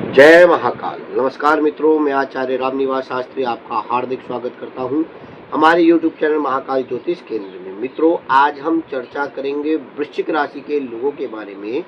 जय महाकाल। नमस्कार मित्रों, मैं आचार्य रामनिवास शास्त्री आपका हार्दिक स्वागत करता हूं हमारे YouTube चैनल महाकाल ज्योतिष केंद्र में। मित्रों, आज हम चर्चा करेंगे वृश्चिक राशि के लोगों के बारे में।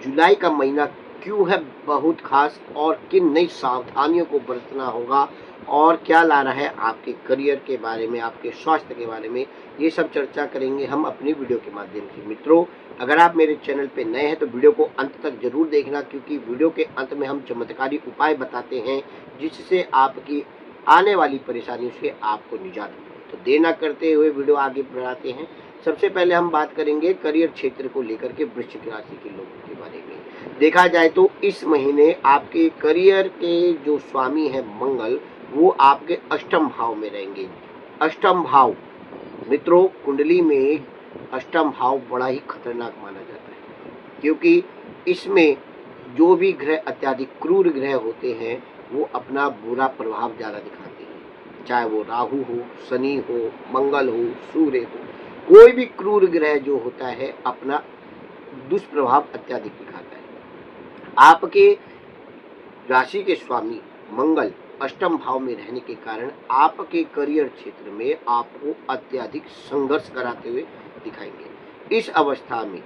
जुलाई का महीना क्यों है बहुत खास और किन नई सावधानियों को बरतना होगा और क्या ला रहा है आपके करियर के बारे में, आपके स्वास्थ्य के बारे में, ये सब चर्चा करेंगे हम अपनी वीडियो के माध्यम से। मित्रों, अगर आप मेरे चैनल पे नए हैं तो वीडियो को अंत तक जरूर देखना, क्योंकि वीडियो के अंत में हम चमत्कारी उपाय बताते हैं जिससे आपकी आने वाली परेशानियों से आपको निजात मिले। तो देर न करते हुए वीडियो आगे बढ़ाते हैं। सबसे पहले हम बात करेंगे करियर क्षेत्र को लेकर के वृश्चिक राशि के लोगों के बारे में। देखा जाए तो इस महीने आपके करियर के जो स्वामी है मंगल, वो आपके अष्टम भाव में रहेंगे। अष्टम भाव मित्रों, कुंडली में अष्टम भाव बड़ा ही खतरनाक माना जाता है, क्योंकि इसमें जो भी ग्रह अत्याधिक क्रूर ग्रह होते हैं वो अपना बुरा प्रभाव ज़्यादा दिखाते हैं। चाहे वो राहु हो, शनि हो, मंगल हो, सूर्य हो, कोई भी क्रूर ग्रह जो होता है अपना दुष्प्रभाव अत्याधिक दिखाता है। आपके राशि के स्वामी मंगल अष्टम भाव में रहने के कारण आपके करियर क्षेत्र में आपको अत्यधिक संघर्ष कराते हुए दिखाएंगे। इस अवस्था में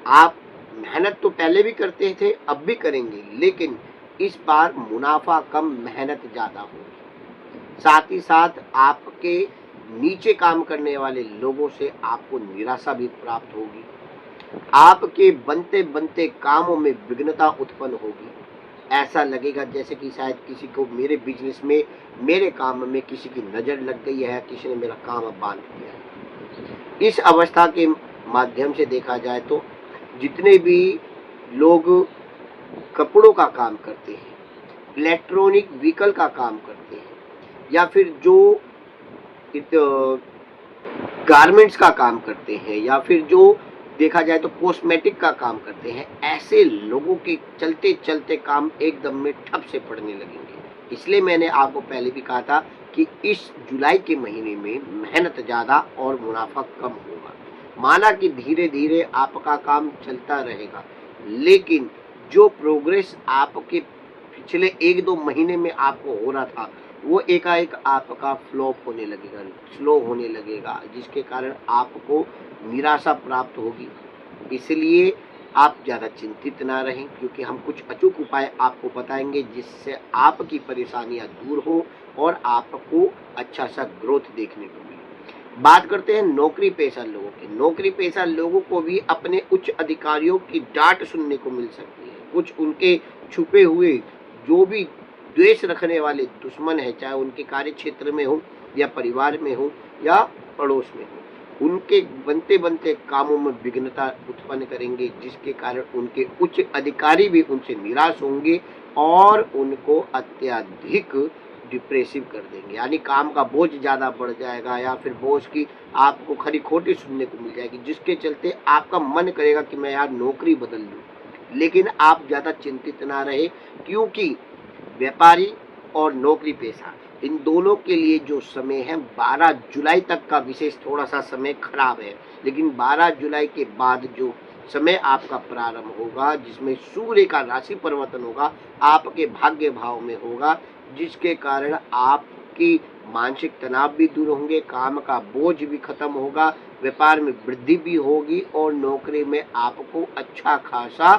आप मेहनत तो पहले भी करते थे, अब भी करेंगे, लेकिन इस बार मुनाफा कम, मेहनत ज़्यादा होगी। साथ ही साथ आपके नीचे काम करने वाले लोगों से आपको निराशा भी प्राप्त होगी। आपके बनते बनते कामों में विघ्नता उत्पन्न होगी। ऐसा लगेगा जैसे कि शायद किसी को मेरे बिजनेस में, मेरे काम में किसी की नज़र लग गई है, किसी ने मेरा काम अब बांध दिया है। इस अवस्था के माध्यम से देखा जाए तो जितने भी लोग कपड़ों का काम करते हैं, इलेक्ट्रॉनिक व्हीकल का काम करते हैं, या फिर जो गारमेंट्स का काम करते हैं, या फिर जो देखा जाए तो कॉस्मेटिक का काम करते हैं, ऐसे लोगों के चलते चलते काम एकदम में ठप से पड़ने लगेंगे। इसलिए मैंने आपको पहले भी कहा था कि इस जुलाई के महीने में मेहनत ज़्यादा और मुनाफा कम होगा। माना कि धीरे धीरे आपका काम चलता रहेगा, लेकिन जो प्रोग्रेस आपके पिछले 1-2 महीने में आपको हो रहा था वो एकाएक आपका फ्लॉप होने लगेगा, स्लो होने लगेगा, जिसके कारण आपको निराशा प्राप्त होगी। इसलिए आप ज़्यादा चिंतित ना रहें, क्योंकि हम कुछ अचूक उपाय आपको बताएंगे जिससे आपकी परेशानियां दूर हो और आपको अच्छा सा ग्रोथ देखने को मिले। बात करते हैं नौकरी पेशा लोगों की। नौकरी पेशा लोगों को भी अपने उच्च अधिकारियों की डांट सुनने को मिल सकती है। कुछ उनके छुपे हुए जो भी द्वेष रखने वाले दुश्मन है, चाहे उनके कार्य क्षेत्र में हो या परिवार में हो या पड़ोस में हो, उनके बनते बनते कामों में विघ्नता उत्पन्न करेंगे, जिसके कारण उनके उच्च अधिकारी भी उनसे निराश होंगे और उनको अत्यधिक डिप्रेसिव कर देंगे। यानी काम का बोझ ज़्यादा बढ़ जाएगा, या फिर बोझ की आपको खरी खोटी सुनने को मिल जाएगी, जिसके चलते आपका मन करेगा कि मैं यार नौकरी बदल लूँ। लेकिन आप ज़्यादा चिंतित ना रहे, क्योंकि व्यापारी और नौकरी पेशा इन दोनों के लिए जो समय है 12 जुलाई तक का विशेष थोड़ा सा समय खराब है, लेकिन 12 जुलाई के बाद जो समय आपका प्रारंभ होगा, जिसमें सूर्य का राशि परिवर्तन होगा, आपके भाग्य भाव में होगा, जिसके कारण आपकी मानसिक तनाव भी दूर होंगे, काम का बोझ भी खत्म होगा, व्यापार में वृद्धि भी होगी और नौकरी में आपको अच्छा खासा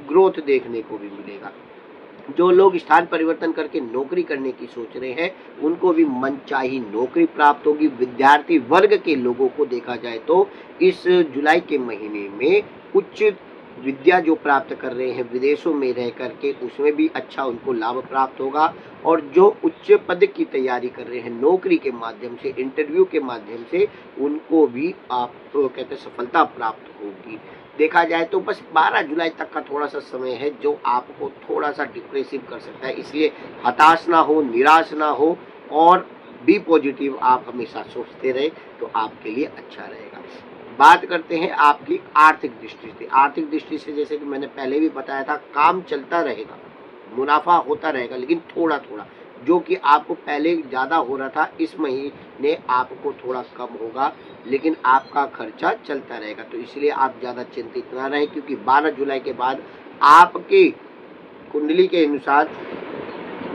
ग्रोथ देखने को भी मिलेगा। जो लोग स्थान परिवर्तन करके नौकरी करने की सोच रहे हैं उनको भी मनचाही नौकरी प्राप्त होगी। विद्यार्थी वर्ग के लोगों को देखा जाए तो इस जुलाई के महीने में उच्च विद्या जो प्राप्त कर रहे हैं विदेशों में रह करके, उसमें भी अच्छा उनको लाभ प्राप्त होगा। और जो उच्च पद की तैयारी कर रहे हैं नौकरी के माध्यम से, इंटरव्यू के माध्यम से, उनको भी आप तो कहते सफलता प्राप्त होगी। देखा जाए तो बस 12 जुलाई तक का थोड़ा सा समय है जो आपको थोड़ा सा डिप्रेसिव कर सकता है। इसलिए हताश ना हो, निराश ना हो और बी पॉजिटिव आप हमेशा सोचते रहे तो आपके लिए अच्छा रहेगा। बात करते हैं आपकी आर्थिक दृष्टि से। आर्थिक दृष्टि से जैसे कि मैंने पहले भी बताया था, काम चलता रहेगा, मुनाफा होता रहेगा, लेकिन थोड़ा थोड़ा। जो कि आपको पहले ज़्यादा हो रहा था, इस महीने आपको थोड़ा कम होगा, लेकिन आपका खर्चा चलता रहेगा। तो इसलिए आप ज़्यादा चिंतित ना रहें, क्योंकि 12 जुलाई के बाद आपके कुंडली के अनुसार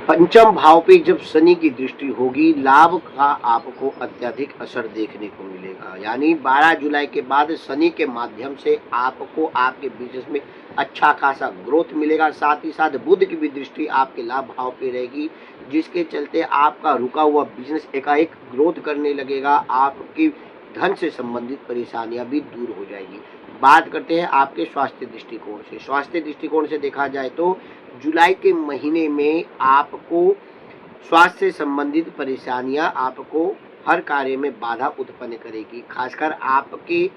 पंचम भाव पे जब शनि की दृष्टि होगी, लाभ का आपको अत्यधिक असर देखने को मिलेगा। यानी 12 जुलाई के बाद शनि के माध्यम से आपको आपके बिजनेस में अच्छा खासा ग्रोथ मिलेगा। साथ ही साथ बुध की भी दृष्टि आपके लाभ भाव पे रहेगी, जिसके चलते आपका रुका हुआ बिजनेस एकाएक ग्रोथ करने लगेगा। आपकी धन से संबंधित परेशानियां भी दूर हो जाएगी। बात करते हैं आपके स्वास्थ्य दृष्टिकोण से। स्वास्थ्य दृष्टिकोण से देखा जाए तो जुलाई के महीने में आपको स्वास्थ्य से संबंधित परेशानियां आपको हर कार्य में बाधा उत्पन्न करेगी। खासकर आपके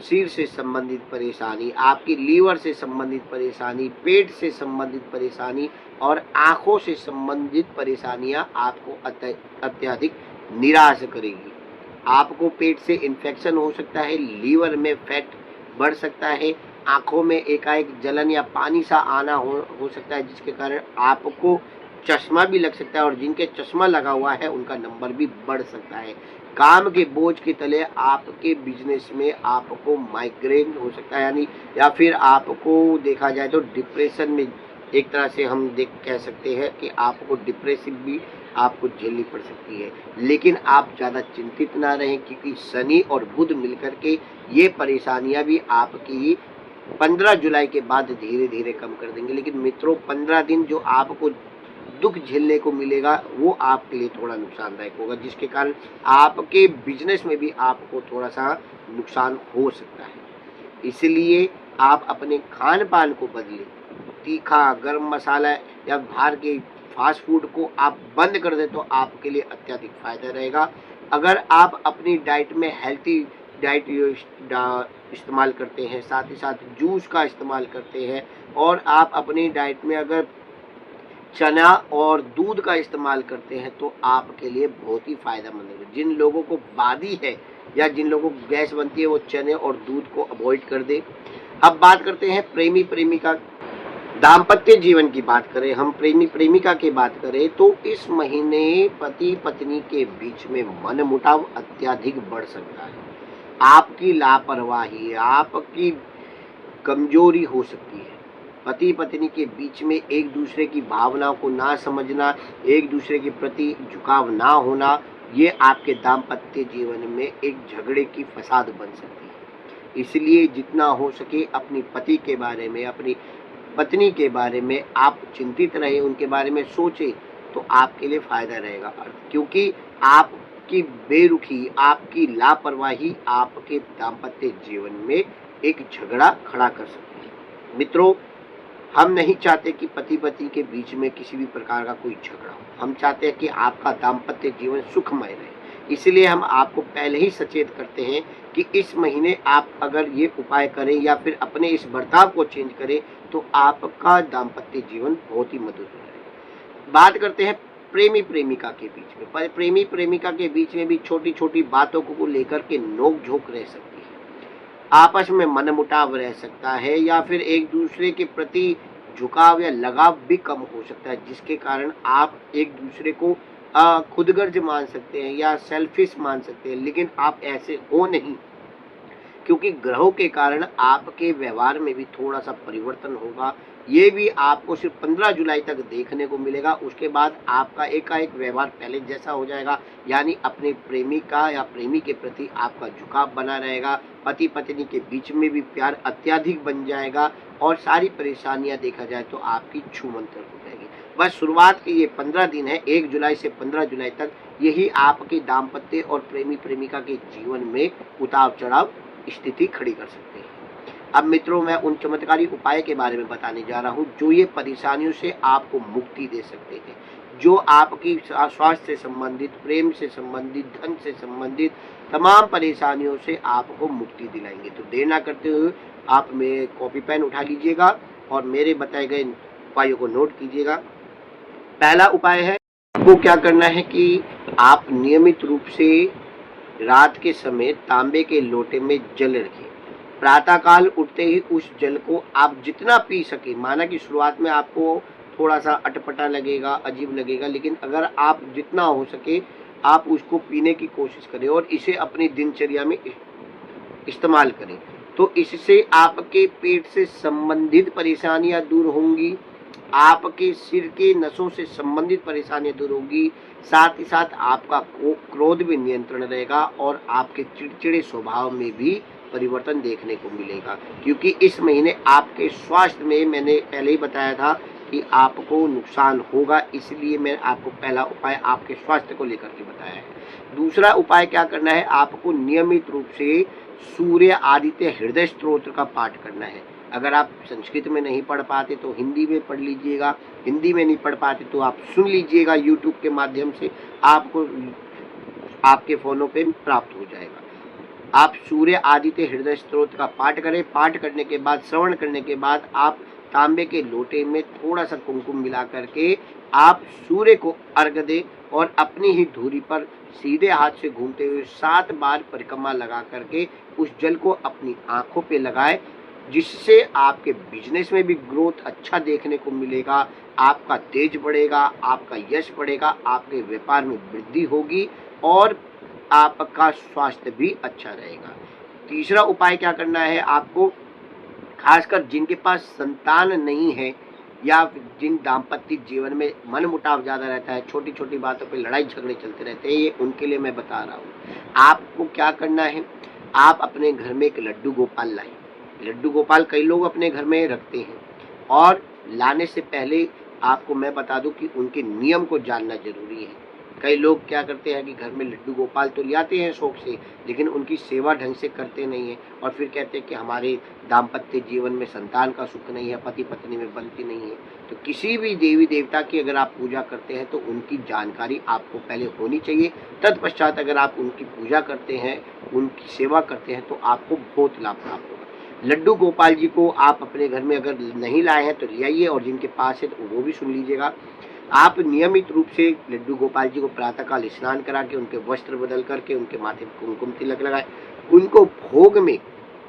सिर से संबंधित परेशानी, आपकी लीवर से संबंधित परेशानी, पेट से संबंधित परेशानी और आंखों से संबंधित परेशानियां आपको अत्यधिक निराश करेगी। आपको पेट से इन्फेक्शन हो सकता है, लीवर में फैट बढ़ सकता है, आंखों में एकाएक जलन या पानी सा आना हो सकता है, जिसके कारण आपको चश्मा भी लग सकता है और जिनके चश्मा लगा हुआ है उनका नंबर भी बढ़ सकता है। काम के बोझ के तले आपके बिजनेस में आपको माइग्रेन हो सकता है, यानी या फिर आपको देखा जाए तो डिप्रेशन में एक तरह से हम कह सकते हैं कि आपको डिप्रेसिव भी आपको झेलनी पड़ सकती है। लेकिन आप ज़्यादा चिंतित ना रहें, क्योंकि शनि और बुध मिलकर के ये परेशानियां भी आपकी 15 जुलाई के बाद धीरे धीरे कम कर देंगे। लेकिन मित्रों, 15 दिन जो आपको दुख झेलने को मिलेगा वो आपके लिए थोड़ा नुकसानदायक होगा, जिसके कारण आपके बिजनेस में भी आपको थोड़ा सा नुकसान हो सकता है। इसलिए आप अपने खान पान को बदलें। तीखा, गर्म मसाला या बाहर के फास्ट फूड को आप बंद कर दें तो आपके लिए अत्यधिक फायदा रहेगा। अगर आप अपनी डाइट में हेल्थी डाइट इस्तेमाल करते हैं, साथ ही साथ जूस का इस्तेमाल करते हैं, और आप अपनी डाइट में अगर चना और दूध का इस्तेमाल करते हैं तो आपके लिए बहुत ही फायदेमंद है। जिन लोगों को बादी है या जिन लोगों को गैस बनती है वो चने और दूध को अवॉइड कर दे। अब बात करते हैं प्रेमी प्रेमिका दाम्पत्य जीवन की बात करें, हम प्रेमी प्रेमिका की बात करें तो इस महीने पति पत्नी के बीच में मनमुटाव अत्यधिक बढ़ सकता है। आपकी लापरवाही, आपकी कमजोरी हो सकती है। पति पत्नी के बीच में एक दूसरे की भावनाओं को ना समझना, एक दूसरे के प्रति झुकाव ना होना, ये आपके दाम्पत्य जीवन में एक झगड़े की फसाद बन सकती है। इसलिए जितना हो सके अपनी पति के बारे में, अपनी पत्नी के बारे में आप चिंतित रहे, उनके बारे में सोचें तो आपके लिए फायदा रहेगा। क्योंकि आपकी बेरुखी, आपकी लापरवाही आपके दाम्पत्य जीवन में एक झगड़ा खड़ा कर सकती है। मित्रों, हम नहीं चाहते कि पति पत्नी के बीच में किसी भी प्रकार का कोई झगड़ा हो। हम चाहते हैं कि आपका दाम्पत्य जीवन सुखमय रहे। इसलिए हम आपको पहले ही सचेत करते हैं कि इस महीने आप अगर ये उपाय करें या फिर अपने इस बर्ताव को चेंज करें तो आपका दाम्पत्य जीवन बहुत ही मधुर रहेगा। बात करते हैं प्रेमी प्रेमिका के बीच में। प्रेमी प्रेमिका के बीच में भी छोटी छोटी बातों को लेकर के नोक झोंक रह सकती है, आपस में मनमुटाव रह सकता है, या फिर एक दूसरे के प्रति झुकाव या लगाव भी कम हो सकता है, जिसके कारण आप एक दूसरे को खुदगर्ज मान सकते हैं या सेल्फिश मान सकते हैं। लेकिन आप ऐसे हो नहीं, क्योंकि ग्रहों के कारण आपके व्यवहार में भी थोड़ा सा परिवर्तन होगा। ये भी आपको सिर्फ 15 जुलाई तक देखने को मिलेगा। उसके बाद आपका एकाएक व्यवहार पहले जैसा हो जाएगा, यानी अपने प्रेमिका या प्रेमी के प्रति आपका झुकाव बना रहेगा। पति पत्नी के बीच में भी प्यार अत्यधिक बन जाएगा और सारी परेशानियां देखा जाए तो आपकी छूमंतर हो जाएगी। बस शुरुआत के ये 15 दिन है, 1 जुलाई से 15 जुलाई तक, यही आपके दाम्पत्य और प्रेमी प्रेमिका के जीवन में उतार चढ़ाव स्थिति खड़ी कर सकते हैं। अब मित्रों, मैं उन चमत्कारी उपाय के बारे में बताने जा रहा हूँ जो ये परेशानियों से आपको मुक्ति दे सकते हैं, जो आपकी स्वास्थ्य से संबंधित, प्रेम से संबंधित, धन से संबंधित तमाम परेशानियों से आपको मुक्ति दिलाएंगे। तो देर ना करते हुए आप मेरे कॉपी पेन उठा लीजिएगा और मेरे बताए गए उपायों को नोट कीजिएगा। पहला उपाय है, आपको क्या करना है कि आप नियमित रूप से रात के समय तांबे के लोटे में जल रखिए। प्रातःकाल उठते ही उस जल को आप जितना पी सके, माना कि शुरुआत में आपको थोड़ा सा अटपटा लगेगा, अजीब लगेगा, लेकिन अगर आप जितना हो सके आप उसको पीने की कोशिश करें और इसे अपनी दिनचर्या में इस्तेमाल करें। तो इससे आपके पेट से संबंधित परेशानियां दूर होंगी, आपके सिर के नसों से संबंधित परेशानियां दूर होगी, साथ ही साथ आपका क्रोध भी नियंत्रण रहेगा और आपके चिड़चिड़े स्वभाव में भी परिवर्तन देखने को मिलेगा। क्योंकि इस महीने आपके स्वास्थ्य में मैंने पहले ही बताया था कि आपको नुकसान होगा, इसलिए मैं आपको पहला उपाय आपके स्वास्थ्य को लेकर के बताया है। दूसरा उपाय क्या करना है, आपको नियमित रूप से सूर्य आदित्य हृदय स्तोत्र का पाठ करना है। अगर आप संस्कृत में नहीं पढ़ पाते तो हिंदी में पढ़ लीजिएगा, हिंदी में नहीं पढ़ पाते तो आप सुन लीजिएगा, यूट्यूब के माध्यम से आपको आपके फोनों पे प्राप्त हो जाएगा। आप सूर्य आदित्य हृदय स्तोत्र का पाठ करें। पाठ करने के बाद, श्रवण करने के बाद आप तांबे के लोटे में थोड़ा सा कुमकुम मिला करके आप सूर्य को अर्घ्य दें और अपनी ही धुरी पर सीधे हाथ से घूमते हुए 7 बार परिक्रमा लगा करके उस जल को अपनी आंखों पे लगाएं, जिससे आपके बिजनेस में भी ग्रोथ अच्छा देखने को मिलेगा, आपका तेज बढ़ेगा, आपका यश बढ़ेगा, आपके व्यापार में वृद्धि होगी और आपका स्वास्थ्य भी अच्छा रहेगा। तीसरा उपाय क्या करना है, आपको खासकर जिनके पास संतान नहीं है या जिन दाम्पत्य जीवन में मन मुटाव ज़्यादा रहता है, छोटी छोटी बातों पे लड़ाई झगड़े चलते रहते हैं, ये उनके लिए मैं बता रहा हूँ। आपको क्या करना है, आप अपने घर में एक लड्डू गोपाल लाएं। लड्डू गोपाल कई लोग अपने घर में रखते हैं और लाने से पहले आपको मैं बता दूं कि उनके नियम को जानना जरूरी है। कई लोग क्या करते हैं कि घर में लड्डू गोपाल तो ले आते हैं शौक से, लेकिन उनकी सेवा ढंग से करते नहीं है और फिर कहते हैं कि हमारे दाम्पत्य जीवन में संतान का सुख नहीं है, पति पत्नी में बनती नहीं है। तो किसी भी देवी देवता की अगर आप पूजा करते हैं तो उनकी जानकारी आपको पहले होनी चाहिए। तत्पश्चात अगर आप उनकी पूजा करते हैं, उनकी सेवा करते हैं तो आपको बहुत लाभ प्राप्त होगा। लड्डू गोपाल जी को आप अपने घर में अगर नहीं लाए हैं तो ले आइए, और जिनके पास है तो वो भी सुन लीजिएगा। आप नियमित रूप से लड्डू गोपाल जी को प्रातःकाल स्नान करा के उनके वस्त्र बदल करके उनके माथे पर कुमकुम तिलक लगाए। उनको भोग में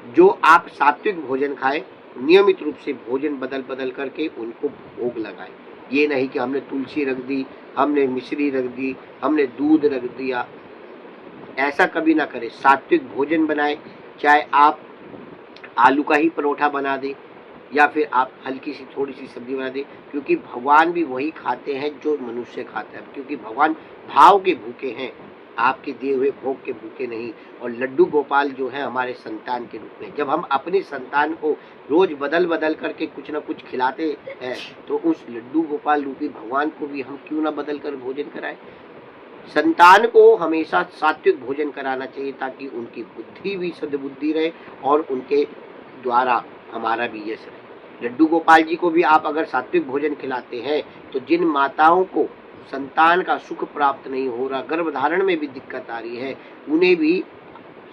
जो आप सात्विक भोजन खाएं, नियमित रूप से भोजन बदल बदल करके उनको भोग लगाएं। ये नहीं कि हमने तुलसी रख दी, हमने मिश्री रख दी, हमने दूध रख दिया, ऐसा कभी ना करें। सात्विक भोजन बनाएं, चाहे आप आलू का ही परोठा बना दें या फिर आप हल्की सी थोड़ी सी सब्जी बना दें, क्योंकि भगवान भी वही खाते हैं जो मनुष्य खाता है, क्योंकि भगवान भाव के भूखे हैं, आपके दिए हुए भोग के भूखे नहीं। और लड्डू गोपाल जो है हमारे संतान के रूप में, जब हम अपने संतान को रोज बदल बदल करके कुछ ना कुछ खिलाते हैं तो उस लड्डू गोपाल रूपी भगवान को भी हम क्यों ना बदल कर भोजन कराएं। संतान को हमेशा सात्विक भोजन कराना चाहिए ताकि उनकी बुद्धि भी सद्बुद्धि रहे और उनके द्वारा हमारा भी यश रहे। लड्डू गोपाल जी को भी आप अगर सात्विक भोजन खिलाते हैं तो जिन माताओं को संतान का सुख प्राप्त नहीं हो रहा, गर्भधारण में भी दिक्कत आ रही है, उन्हें भी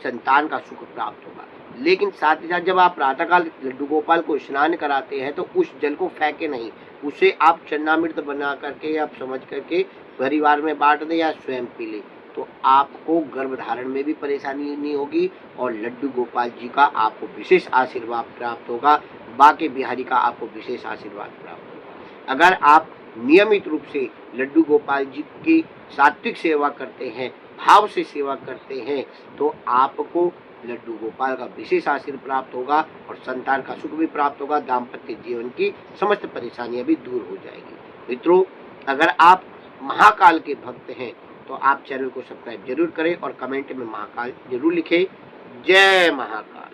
संतान का सुख प्राप्त होगा। लेकिन साथ ही साथ जब आप प्रातःकाल लड्डू गोपाल को स्नान कराते हैं तो उस जल को फेंके नहीं, उसे आप चन्नामृत बना करके आप समझ करके परिवार में बांट दें या स्वयं पी ले, तो आपको गर्भधारण में भी परेशानी नहीं होगी और लड्डू गोपाल जी का आपको विशेष आशीर्वाद प्राप्त होगा, बाके बिहारी का आपको विशेष आशीर्वाद प्राप्त होगा। अगर आप नियमित रूप से लड्डू गोपाल जी की सात्विक सेवा करते हैं, भाव से सेवा करते हैं, तो आपको लड्डू गोपाल का विशेष आशीर्वाद प्राप्त होगा और संतान का सुख भी प्राप्त होगा, दाम्पत्य जीवन की समस्त परेशानियां भी दूर हो जाएगी। मित्रों, अगर आप महाकाल के भक्त हैं तो आप चैनल को सब्सक्राइब जरूर करें और कमेंट में महाकाल जरूर लिखें। जय महाकाल।